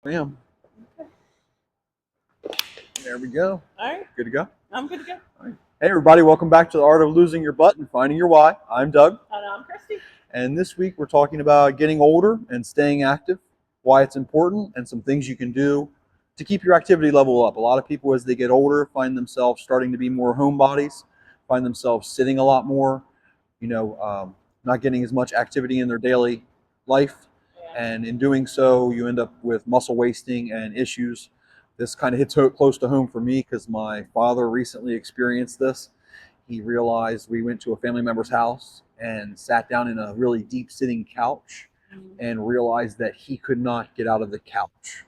Ma'am. There we go. All right, Good to go? I'm good to go. All right. Hey, everybody. Welcome back to the Art of Losing Your Butt and Finding Your Why. I'm Doug. And I'm Christy. And this week we're talking about getting older and staying active, why it's important, and some things you can do to keep your activity level up. A lot of people, as they get older, find themselves starting to be more homebodies, find themselves sitting a lot more, not getting as much activity in their daily life. And in doing so, you end up with muscle wasting and issues. This kind of hits close to home for me because my father recently experienced this. He realized we went to a family member's house and sat down in a really deep sitting couch and realized that he could not get out of the couch.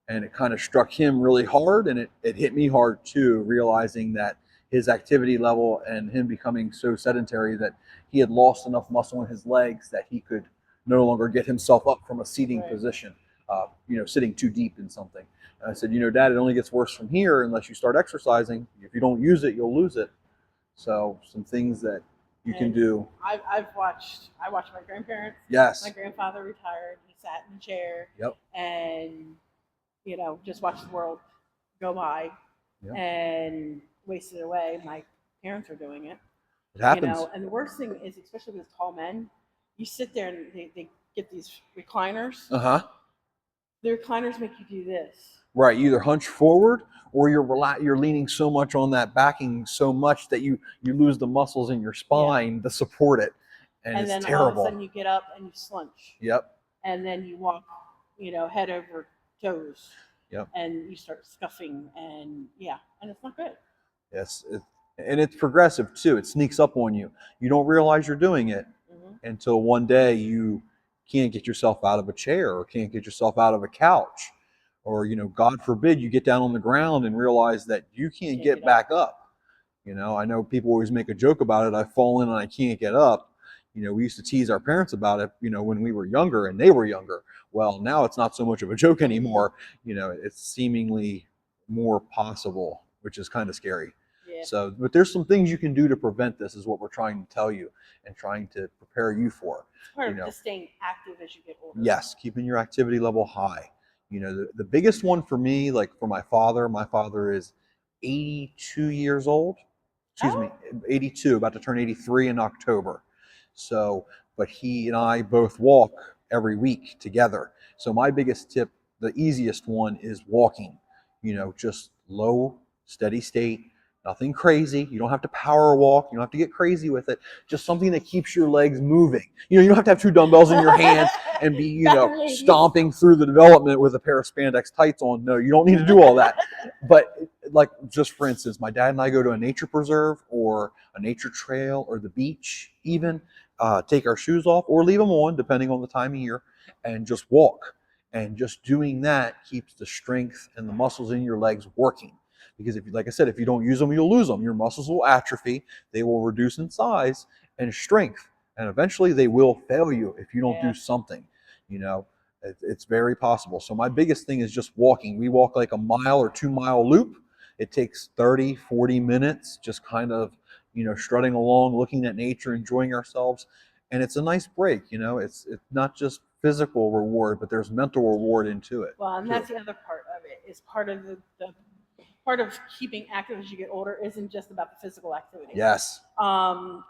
And it kind of struck him really hard, and it hit me hard too, realizing that his activity level and him becoming so sedentary that he had lost enough muscle in his legs that he could no longer get himself up from a seating position, sitting too deep in something. And I said, Dad, it only gets worse from here unless you start exercising. If you don't use it, you'll lose it. So some things that you can do. I watched my grandparents. Yes. My grandfather retired. He sat in a chair. Yep. And just watched the world go by. Yep. And wasted away. My parents are doing it. It happens. And the worst thing is, especially with tall men, you sit there and they get these recliners. The recliners make you do this. Right, you either hunch forward or you're leaning so much on that backing so much that you lose the muscles in your spine to support it, and it's then terrible. All of a sudden you get up and you slunch. Yep. And then you walk, head over toes. Yep. And you start scuffing, and it's not good. Yes, and it's progressive too. It sneaks up on you. You don't realize you're doing it until one day you can't get yourself out of a chair or can't get yourself out of a couch. Or, God forbid you get down on the ground and realize that you can't get back up. I know people always make a joke about it. I've fallen and I can't get up. We used to tease our parents about it, when we were younger and they were younger. Well, now it's not so much of a joke anymore. It's seemingly more possible, which is kind of scary. Yeah. So, but there's some things you can do to prevent this, is what we're trying to tell you and trying to prepare you for. It's part of just staying active as you get older. Yes, keeping your activity level high. The biggest one for me, like for my father is 82 years old. Excuse me, 82, about to turn 83 in October. So, but he and I both walk every week together. So my biggest tip, the easiest one, is walking. Just low, steady state. Nothing crazy. You don't have to power walk. You don't have to get crazy with it. Just something that keeps your legs moving. You don't have to have two dumbbells in your hand and be, stomping through the development with a pair of spandex tights on. No, you don't need to do all that. But like, just for instance, my dad and I go to a nature preserve or a nature trail or the beach even, take our shoes off or leave them on, depending on the time of year, and just walk. And just doing that keeps the strength and the muscles in your legs working. Because like I said, if you don't use them, you'll lose them. Your muscles will atrophy. They will reduce in size and strength. And eventually they will fail you if you don't do something. It's very possible. So my biggest thing is just walking. We walk like a 1 or 2 mile loop. It takes 30, 40 minutes, just kind of, strutting along, looking at nature, enjoying ourselves. And it's a nice break. It's not just physical reward, but there's mental reward into it. Well, and that's the other part of it, is part of the part of keeping active as you get older isn't just about the physical activity. Yes.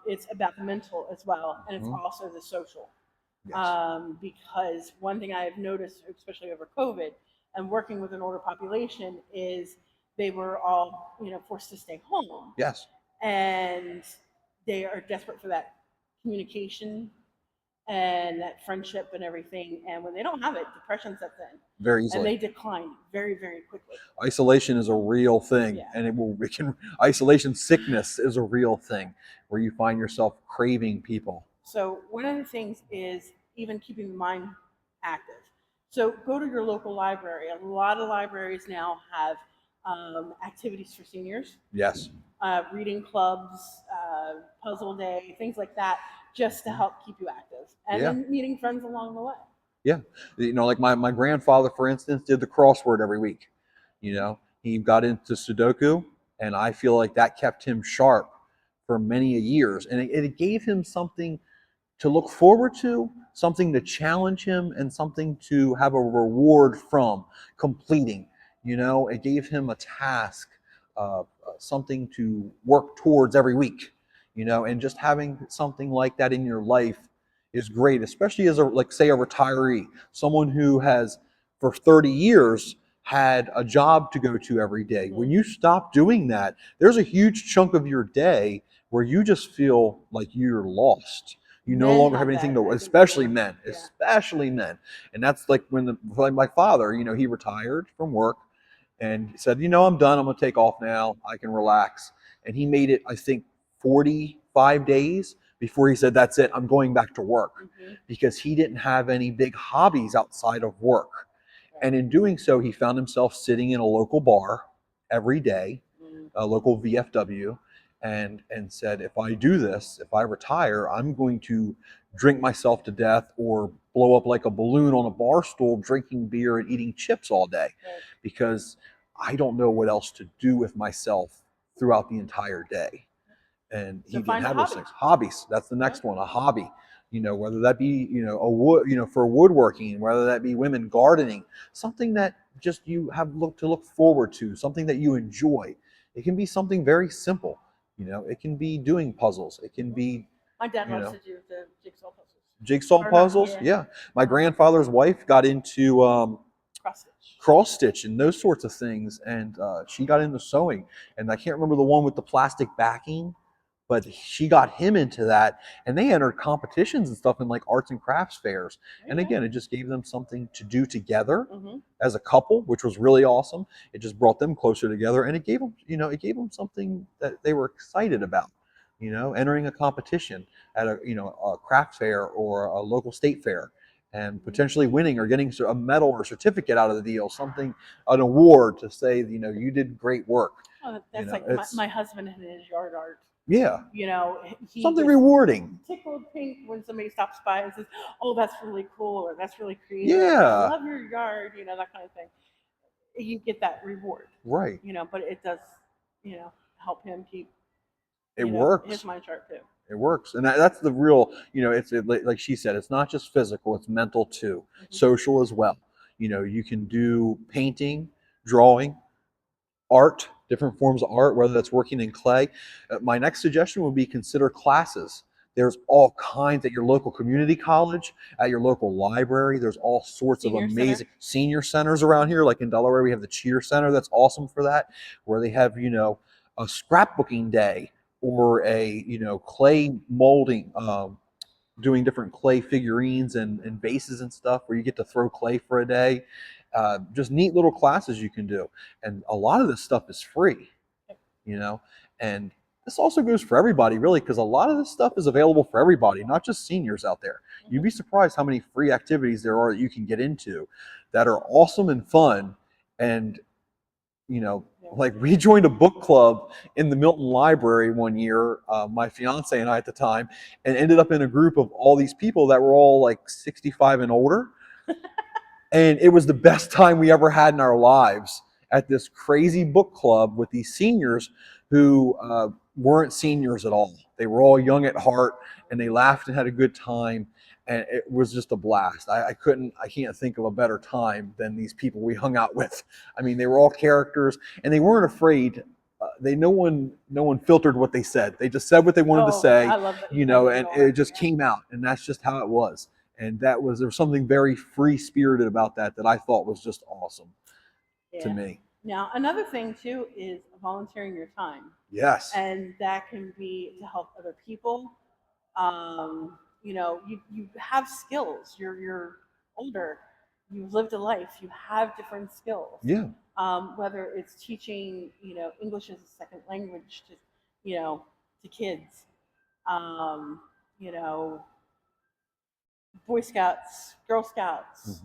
It's about the mental as well, and it's also the social. Yes. Because one thing I have noticed, especially over COVID and working with an older population, is they were all, forced to stay home. Yes. And they are desperate for that communication and that friendship and everything. And when they don't have it, depression sets in very easily, and they decline very, very quickly. Isolation is a real thing, and isolation sickness is a real thing, where you find yourself craving people. So one of the things is even keeping the mind active. So go to your local library. A lot of libraries now have activities for seniors. Yes. Reading clubs, puzzle day, things like that, just to help keep you active. And then meeting friends along the way. Yeah. Like my grandfather, for instance, did the crossword every week. He got into Sudoku, and I feel like that kept him sharp for many years. And it gave him something to look forward to, something to challenge him, and something to have a reward from completing. It gave him a task, something to work towards every week. And just having something like that in your life is great, especially as like say a retiree, someone who has for 30 years had a job to go to every day. When you stop doing that, there's a huge chunk of your day where you just feel like you're lost. You no Men longer have have anything that. to, I think especially more. men, Yeah. especially men. And that's like like my father, he retired from work and said, I'm done. I'm going to take off now. I can relax. And he made it, I think, 45 days before he said, that's it. I'm going back to work, because he didn't have any big hobbies outside of work. And in doing so, he found himself sitting in a local bar every day, a local VFW, and said, if I do this, if I retire, I'm going to drink myself to death or blow up like a balloon on a bar stool, drinking beer and eating chips all day, because I don't know what else to do with myself throughout the entire day. And he So didn't find a have those hobby. things. Hobbies. That's the next one. A hobby. Whether that be, a wood, for woodworking, whether that be women gardening, something that just you have to look forward to, something that you enjoy. It can be something very simple. It can be doing puzzles. It can be, My dad loves to do the jigsaw puzzles. Yeah. My grandfather's wife got into cross stitch and those sorts of things, and she got into sewing. And I can't remember the one with the plastic backing, but she got him into that, and they entered competitions and stuff in like arts and crafts fairs. And again, it just gave them something to do together as a couple, which was really awesome. It just brought them closer together, and it gave them something that they were excited about. Entering a competition at a craft fair or a local state fair, and potentially winning or getting a medal or certificate out of the deal, something, an award to say, you did great work. Oh, that's like my husband and his yard art. Yeah. He something rewarding. Tickled pink when somebody stops by and says, "Oh, that's really cool," or "That's really creative." Yeah. I love your yard. That kind of thing. You get that reward. Right. But it does, help him keep. It works. His mind sharp too. It works, and that's the real. It's like she said. It's not just physical; it's mental too, social as well. You can do painting, drawing, art, different forms of art, whether that's working in clay. My next suggestion would be consider classes. There's all kinds at your local community college, at your local library. There's all sorts of amazing senior centers around here. Like in Delaware, we have the Cheer Center. That's awesome for that, where they have, a scrapbooking day or a, clay molding, doing different clay figurines and vases and stuff where you get to throw clay for a day. Just neat little classes you can do. And a lot of this stuff is free, and this also goes for everybody, really, because a lot of this stuff is available for everybody, not just seniors out there. You'd be surprised how many free activities there are that you can get into that are awesome and fun. And like we joined a book club in the Milton Library one year, my fiance and I at the time, and ended up in a group of all these people that were all like 65 and older. And it was the best time we ever had in our lives at this crazy book club with these seniors who weren't seniors at all. They were all young at heart, and they laughed and had a good time. And it was just a blast. I can't think of a better time than these people we hung out with. I mean, they were all characters, and they weren't afraid. No one filtered what they said. They just said what they wanted to say, I love that. and it just came out, and that's just how it was. And there was something very free spirited about that I thought was just awesome to me. Now, another thing too is volunteering your time. Yes. And that can be to help other people. You have skills. You're older. You've lived a life. You have different skills. Yeah. Whether it's teaching, English as a second language to kids. You know, Boy Scouts, Girl Scouts,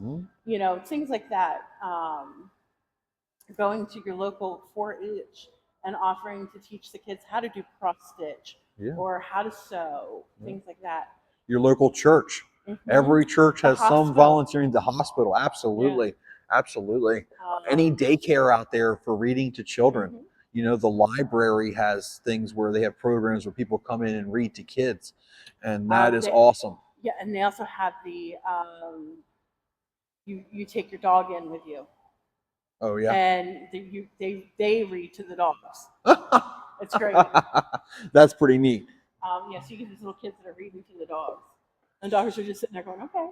things like that. Going to your local 4-H and offering to teach the kids how to do cross stitch or how to sew, things like that. Your local church. Every church has some volunteering. The hospital, absolutely. Absolutely. Any daycare out there for reading to children. You know, the library has things where they have programs where people come in and read to kids, and that is awesome. Yeah, and they also have the you take your dog in with you, Oh yeah. and they read to the dogs. It's great. That's pretty neat. Yeah, so you get these little kids that are reading to the dogs, and dogs are just sitting there going, okay.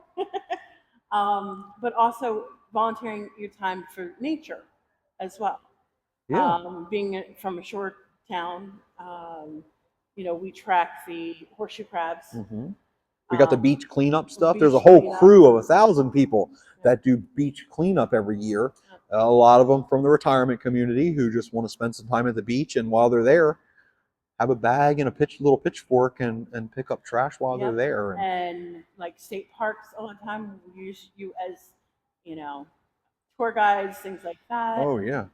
But also volunteering your time for nature as well. Yeah. Being from a short town, we track the horseshoe crabs. Hmm. We got the beach cleanup stuff. There's a Beach whole cleanup. crew of 1,000 people Yeah. that do beach cleanup every year. A lot of them from the retirement community who just want to spend some time at the beach, and while they're there, have a bag and a little pitchfork and pick up trash while they're Yep. there. And like state parks, all the time we use you as, you know, tour guides, things like that. Oh yeah.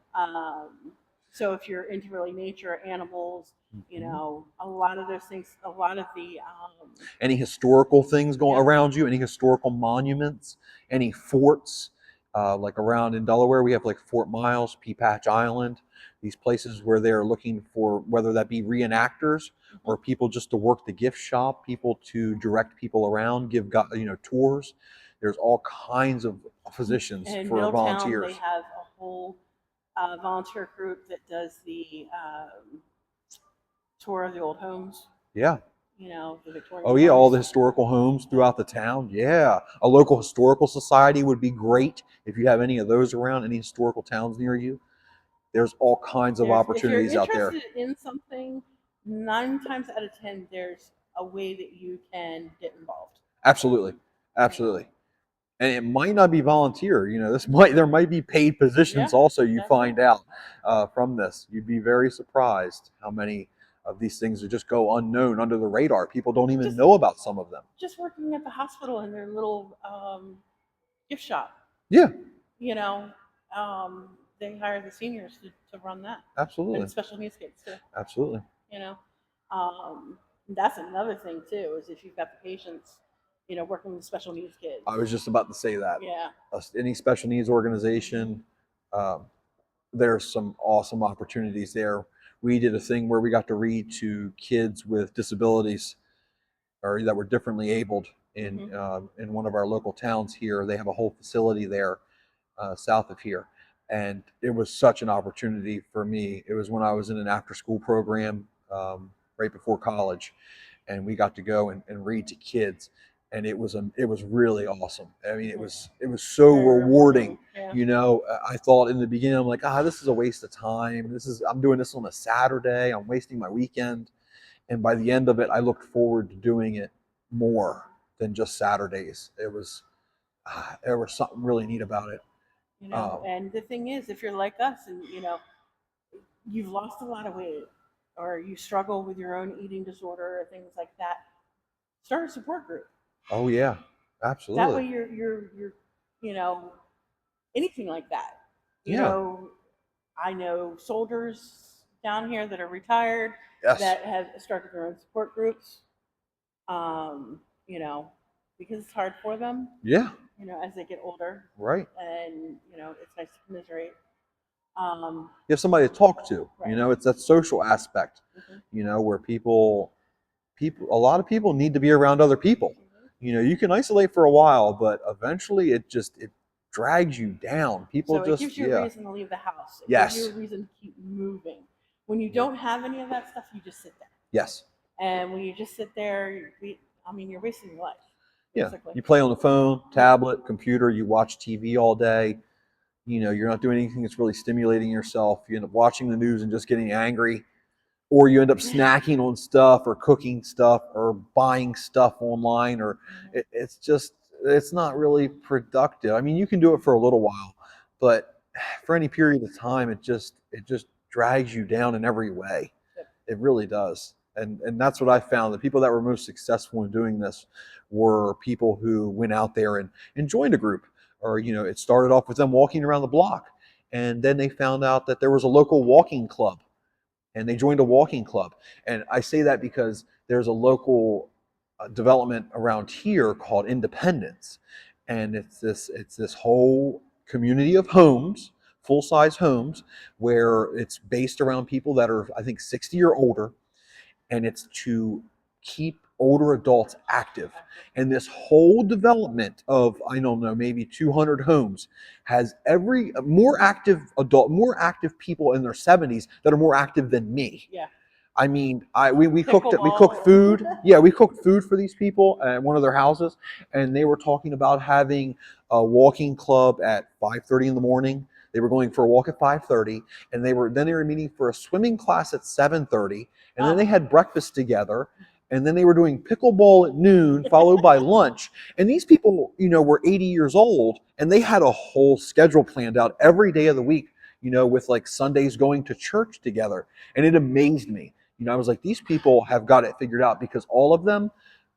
So if you're into really nature, animals, Mhm. a lot of those things, a lot of the Any historical things going Yep. around you, any historical monuments, any forts, like around in Delaware, we have like Fort Miles, Peapatch Island, these places where they're looking for whether that be reenactors or people just to work the gift shop, people to direct people around, give tours. There's all kinds of positions in for Middletown, volunteers. they have a whole volunteer group that does the tour of the old homes. Yeah. The Victorian. Oh yeah, homes. all the historical homes throughout the town. Yeah, a local historical society would be great if you have any of those around. Any historical towns near you. There's all kinds of opportunities out there. If you're interested in something, 9 times out of 10, there's a way that you can get involved. Absolutely, absolutely. And it might not be volunteer. There might be paid positions also. You find out from this, you'd be very surprised how many of these things that just go unknown under the radar. People don't even know about some of them. Just working at the hospital in their little gift shop. Yeah. They hire the seniors to run that. Absolutely. And special needs kids too. Absolutely. That's another thing too, is if you've got the patients, working with special needs kids. I was just about to say that. Yeah. Any special needs organization, um, there's some awesome opportunities there. We did a thing where we got to read to kids with disabilities or that were differently abled in one of our local towns here. They have a whole facility there south of here. And it was such an opportunity for me. It was when I was in an after school program right before college, and we got to go and read to kids. And it was really awesome. I mean, it was so rewarding. Yeah. I thought in the beginning, I'm like, this is a waste of time. I'm doing this on a Saturday. I'm wasting my weekend. And by the end of it, I looked forward to doing it more than just Saturdays. There was something really neat about it. And the thing is, if you're like us and you've lost a lot of weight or you struggle with your own eating disorder or things like that, start a support group. Oh yeah, absolutely. That way you're anything like that. I know soldiers down here that are retired that have started their own support groups. Because it's hard for them. Yeah. As they get older. Right. And it's nice to commiserate. You have somebody to talk to. Right. It's that social aspect. Where a lot of people need to be around other people. You can isolate for a while, but eventually it drags you down. People it gives you a reason to leave the house. It gives you a reason to keep moving. When you don't have any of that stuff, you just sit there. Yes. And when you just sit there, you're wasting your life. Basically. Yeah. You play on the phone, tablet, computer, you watch TV all day. You're not doing anything that's really stimulating yourself. You end up watching the news and just getting angry. Or you end up snacking on stuff or cooking stuff or buying stuff online, or it's not really productive. I mean, you can do it for a little while, but for any period of time, it just drags you down in every way. It really does. And that's what I found. The people that were most successful in doing this were people who went out there and joined a group, or it started off with them walking around the block, and then they found out that there was a local walking club, and they joined a walking club. And I say that because there's a local development around here called Independence, and it's this whole community of homes full-size homes where it's based around people that are, I think, 60 or older, and it's to keep older adults active. And this whole development of, I don't know, maybe 200 homes has every more active adult, more active people in their 70s that are more active than me. Yeah. I mean, we cooked Pickleball. food. Yeah, we cooked food for these people at one of their houses, and they were talking about having a walking club at 5:30 in the morning. They were going for a walk at 5:30, and they were meeting for a swimming class at 7:30, and then they had breakfast together, and then they were doing pickleball at noon, followed by lunch. And these people, were 80 years old, and they had a whole schedule planned out every day of the week, with like Sundays going to church together, and it amazed me. I was like, these people have got it figured out because all of them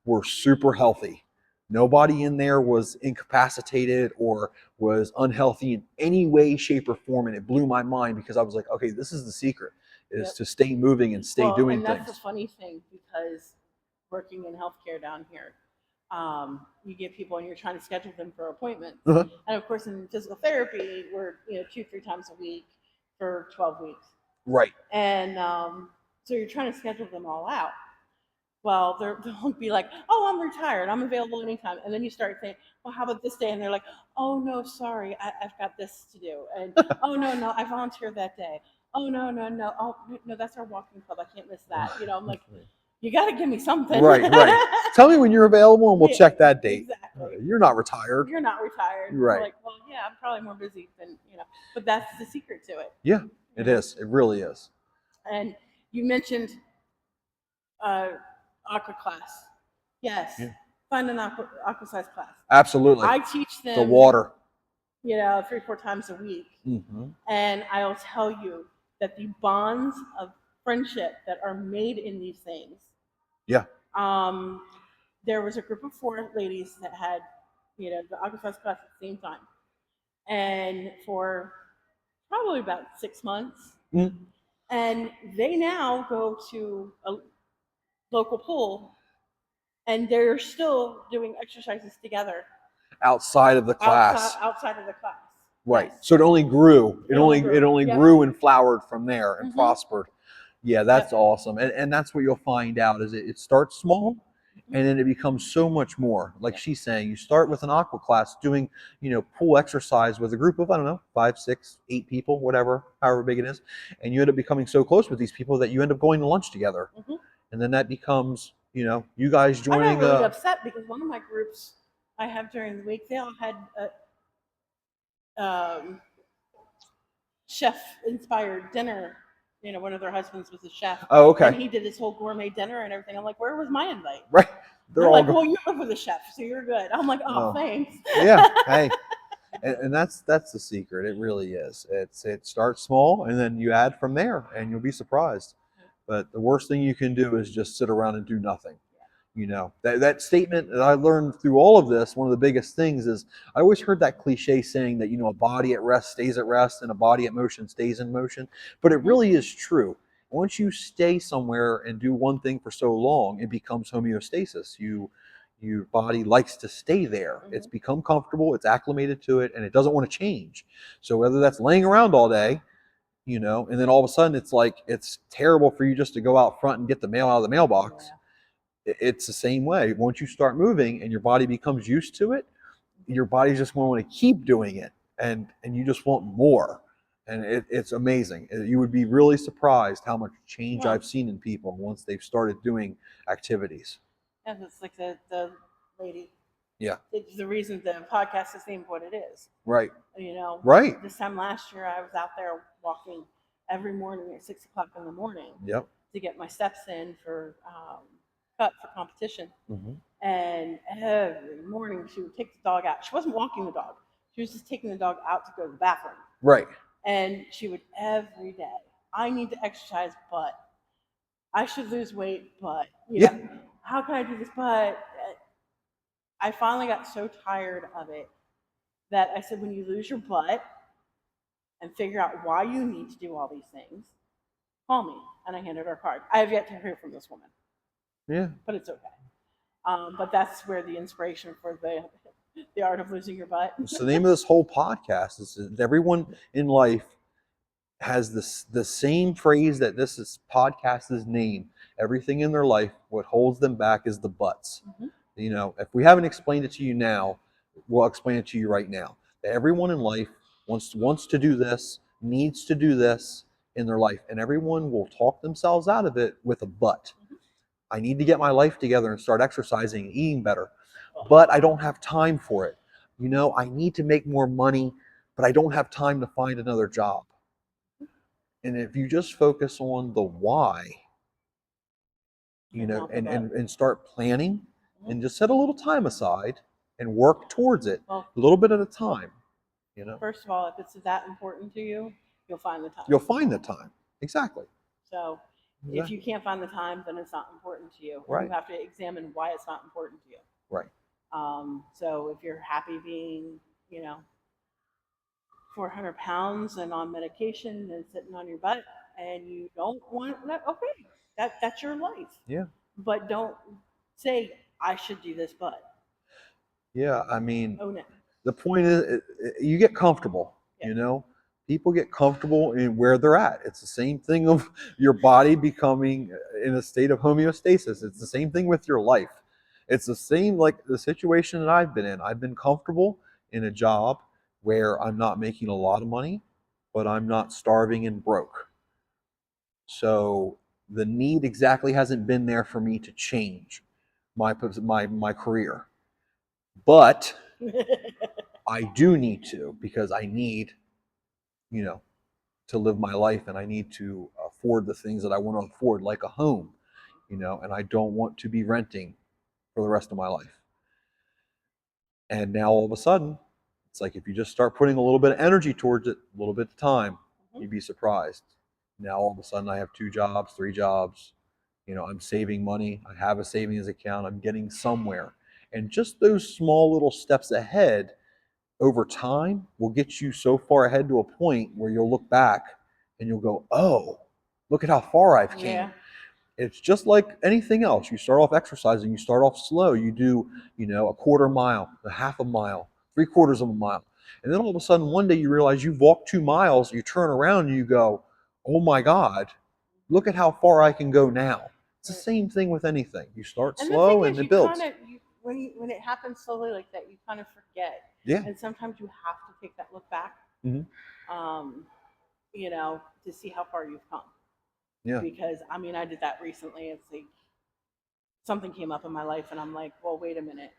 were super healthy. Nobody in there was incapacitated or was unhealthy in any way, shape, or form. And it blew my mind because I was like, okay, this is the secret, is to stay moving and stay doing and that's things. the funny thing, because working in healthcare down here, you get people and you're trying to schedule them for appointments. Uh-huh. And of course, in physical therapy, we're 2-3 times a week for 12 weeks. Right. And so you're trying to schedule them all out. Well, they'll be like, "Oh, I'm retired. I'm available anytime." And then you start saying, "Well, how about this day?" And they're like, "Oh no, sorry, I've got this to do." And "Oh no, I volunteered that day." "Oh no. Oh no, that's our walking club. I can't miss that." I'm like, "You got to give me something." Right. Tell me when you're available, and we'll check that date. Exactly. You're not retired. You're not retired. Right. You're like, well, yeah, I'm probably more busy than but that's the secret to it. Yeah, it is. It really is. And you mentioned aqua class. Yes. Yeah. Find an aqua size class. Absolutely. I teach them the water. 3-4 times a week. Mm-hmm. And I'll tell you that the bonds of friendship that are made in these things. Yeah. There was a group of 4 ladies that had, the aqua size class at the same time. And for probably about 6 months. Mm-hmm. And they now go to a local pool, and they're still doing exercises together outside of the class. Outside of the class. Right. Yes. So it only grew. It only Yep. grew and flowered from there and Mm-hmm. prospered. Yeah, that's awesome. And that's what you'll find out is it starts small, and then it becomes so much more. Like she's saying, you start with an aqua class doing, pool exercise with a group of, I don't know, 5, 6, 8 people, whatever, however big it is. And you end up becoming so close with these people that you end up going to lunch together. Mm-hmm. And then that becomes, you guys joining. I got really upset because one of my groups I have during the week, they all had chef-inspired dinner. One of their husbands was a chef. Oh, okay. And he did this whole gourmet dinner and everything. I'm like, where was my invite? Right. They're all like, well, you live with a chef, so you're good. I'm like, oh. Thanks. Yeah. Hey. And that's the secret. It really is. It starts small, and then you add from there, and you'll be surprised. But the worst thing you can do is just sit around and do nothing. That statement that I learned through all of this, one of the biggest things is I always heard that cliche saying that, a body at rest stays at rest and a body at motion stays in motion. But it really is true. Once you stay somewhere and do one thing for so long, it becomes homeostasis. Your body likes to stay there. Mm-hmm. It's become comfortable, it's acclimated to it, and it doesn't want to change. So whether that's laying around all day, and then all of a sudden it's terrible for you just to go out front and get the mail out of the mailbox. Yeah. It's the same way. Once you start moving and your body becomes used to it, your body's just going to want to keep doing it, and you just want more. And it's amazing. You would be really surprised how much change I've seen in people once they've started doing activities. Yeah, it's like the lady. Yeah. It's the reason the podcast is named what it is. Right. Right. This time last year, I was out there walking every morning at 6 o'clock in the morning. Yep. To get my steps in for competition. Mm-hmm. And every morning she would take the dog out. She wasn't walking the dog. She was just taking the dog out to go to the bathroom. Right. And she would every day, I need to exercise, but I should lose weight, but how can I do this? But I finally got so tired of it that I said, when you lose your butt and figure out why you need to do all these things, call me. And I handed her a card. I have yet to hear from this woman. Yeah. But it's okay. But that's where the inspiration for the The art of losing your butt. So the name of this whole podcast is that everyone in life has this the same phrase that this is podcast's name. Everything in their life, what holds them back is the buts. Mm-hmm. You know, if we haven't explained it to you now, we'll explain it to you right now. That everyone in life wants to do this, needs to do this in their life, and everyone will talk themselves out of it with a but. Mm-hmm. I need to get my life together and start exercising and eating better, but I don't have time for it. You know, I need to make more money, but I don't have time to find another job. And if you just focus on the why, you know, and start planning and just set a little time aside and work towards it Well, a little bit at a time, you know. first of all, if it's that important to you, you'll find the time. You'll find the time. Exactly. So if you can't find the time, then it's not important to you. Right. You have to examine why it's not important to you. Right. So if you're happy being, 400 pounds and on medication and sitting on your butt and you don't want that, okay, that's your life. Yeah. But don't say, I should do this, but. Yeah, I mean, Oh, no. the point is, you get comfortable, Yeah. you know. People get comfortable in where they're at. It's the same thing of your body becoming in a state of homeostasis. It's the same thing with your life. It's the same like the situation that I've been in. I've been comfortable in a job where I'm not making a lot of money, but I'm not starving and broke. So the need exactly hasn't been there for me to change my career. But I do need to, because I need, you know, to live my life, and I need to afford the things that I want to afford, like a home, you know, and I don't want to be renting for the rest of my life. And now all of a sudden, it's like if you just start putting a little bit of energy towards it, a little bit of time, you'd be surprised. Now all of a sudden I have 2 jobs, 3 jobs, you know, I'm saving money, I have a savings account, I'm getting somewhere. And just those small little steps ahead over time will get you so far ahead to a point where you'll look back and you'll go, oh, look at how far I've came. Yeah. It's just like anything else. You start off exercising, you start off slow. You do, you know, a quarter mile, a half a mile, 3/4 of a mile. And then all of a sudden, one day you realize you've walked 2 miles, you turn around and you go, oh my God, look at how far I can go now. It's the same thing with anything. You start slow and it builds. When it happens slowly like that, you kind of forget. Yeah. And sometimes you have to take that look back, Mm-hmm. To see how far you've come. Yeah. Because, I mean, I did that recently. It's like something came up in my life, and I'm like, well, wait a minute.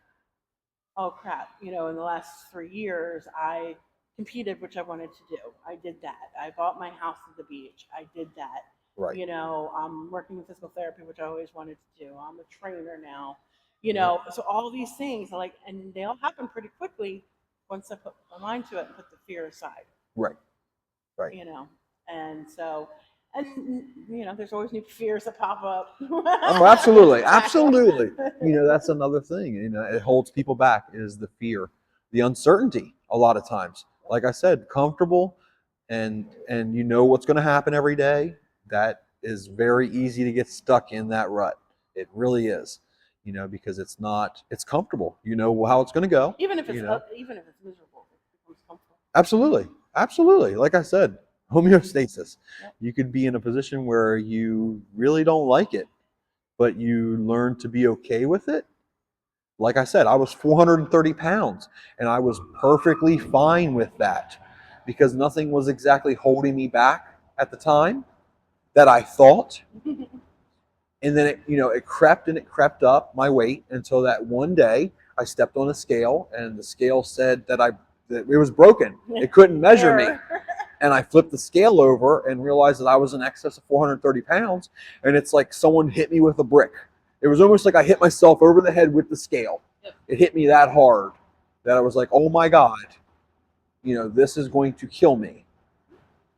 Oh, crap. In the last 3 years, I competed, which I wanted to do. I did that. I bought my house at the beach. I did that. Right. I'm working in physical therapy, which I always wanted to do. I'm a trainer now. So all these things, and they all happen pretty quickly once I put my mind to it and put the fear aside. Right. Right. And so, there's always new fears that pop up. Oh, absolutely, absolutely. That's another thing. It holds people back is the fear, the uncertainty. A lot of times, like I said, comfortable, and you know what's going to happen every day. That is very easy to get stuck in that rut. It really is. Because it's comfortable. You know how it's going to go. Even if it's miserable, it becomes comfortable. Absolutely, absolutely. Like I said, homeostasis. Yep. You could be in a position where you really don't like it, but you learn to be okay with it. Like I said, I was 430 pounds and I was perfectly fine with that because nothing was exactly holding me back at the time that I thought. And then it crept and it crept up my weight until that one day I stepped on a scale and the scale said that it was broken. It couldn't measure me. And I flipped the scale over and realized that I was in excess of 430 pounds. And it's like someone hit me with a brick. It was almost like I hit myself over the head with the scale. Yep. It hit me that hard that I was like, oh my God, this is going to kill me.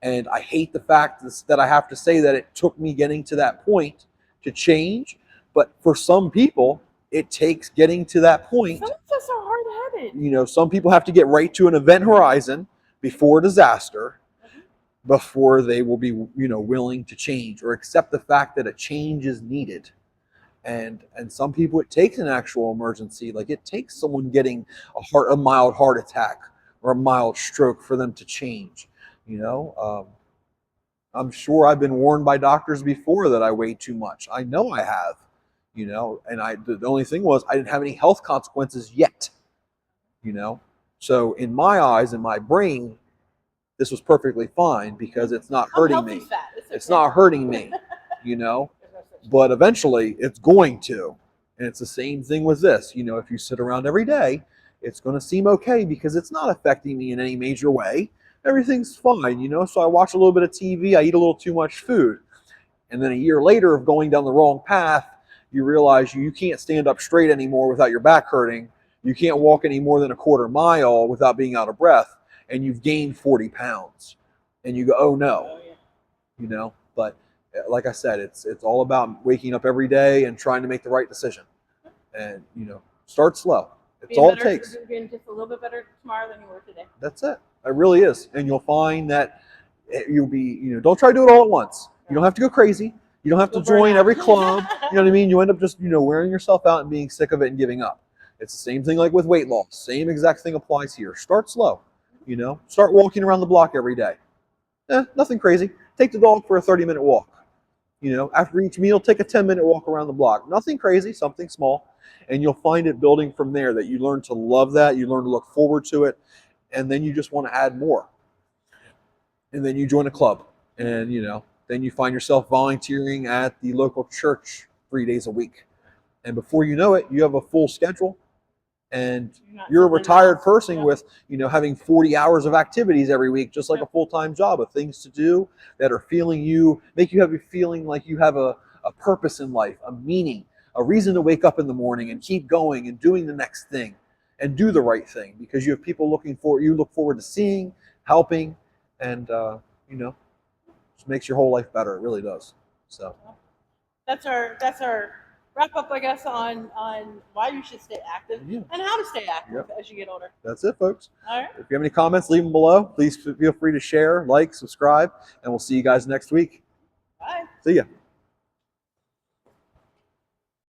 And I hate the fact that I have to say that it took me getting to that point to change. But for some people, it takes getting to that point. Some of us are hard-headed. Some people have to get right to an event horizon before disaster. Before they will be, willing to change or accept the fact that a change is needed. And some people, it takes an actual emergency. Like it takes someone getting a mild heart attack or a mild stroke for them to change. You know, I'm sure I've been warned by doctors before that I weigh too much. I know I have, you know, and the only thing was I didn't have any health consequences yet, you know. So in my eyes, in my brain, this was perfectly fine because it's not hurting me. Fat. It's not hurting me, you know. But eventually it's going to. And it's the same thing with this. You know, if you sit around every day, it's going to seem okay because it's not affecting me in any major way. Everything's fine, you know. So I watch a little bit of TV, I eat a little too much food. And then a year later of going down the wrong path, you realize you can't stand up straight anymore without your back hurting. You can't walk any more than a quarter mile without being out of breath. And you've gained 40 pounds. And you go, oh no, you know. But like I said, it's all about waking up every day and trying to make the right decision. And, you know, start slow. It's all it takes. Being just a little bit better tomorrow than you were today. That's it. It really is. And you'll find that you'll be, you know, don't try to do it all at once. You don't have to go crazy. You don't have to join every club. You know what I mean? You end up just, you know, wearing yourself out and being sick of it and giving up. It's the same thing like with weight loss. Same exact thing applies here. Start slow. You know, start walking around the block every day. Nothing crazy. Take the dog for a 30-minute walk. You know, after each meal, take a 10-minute walk around the block. Nothing crazy, something small. And you'll find it building from there that you learn to love that. You learn to look forward to it. And then you just want to add more. And then you join a club. And, you know, then you find yourself volunteering at the local church 3 days a week. And before you know it, you have a full schedule. And you're a retired person with, you know, having 40 hours of activities every week, just like a full-time job of things to do that are make you have a feeling like you have a purpose in life, a meaning, a reason to wake up in the morning and keep going and doing the next thing and do the right thing because you have people you look forward to seeing, helping, and, you know, just makes your whole life better. It really does. So that's our wrap up, I guess, on why you should stay active and how to stay active as you get older. That's it, folks. All right. If you have any comments, leave them below. Please feel free to share, like, subscribe, and we'll see you guys next week. Bye. See ya.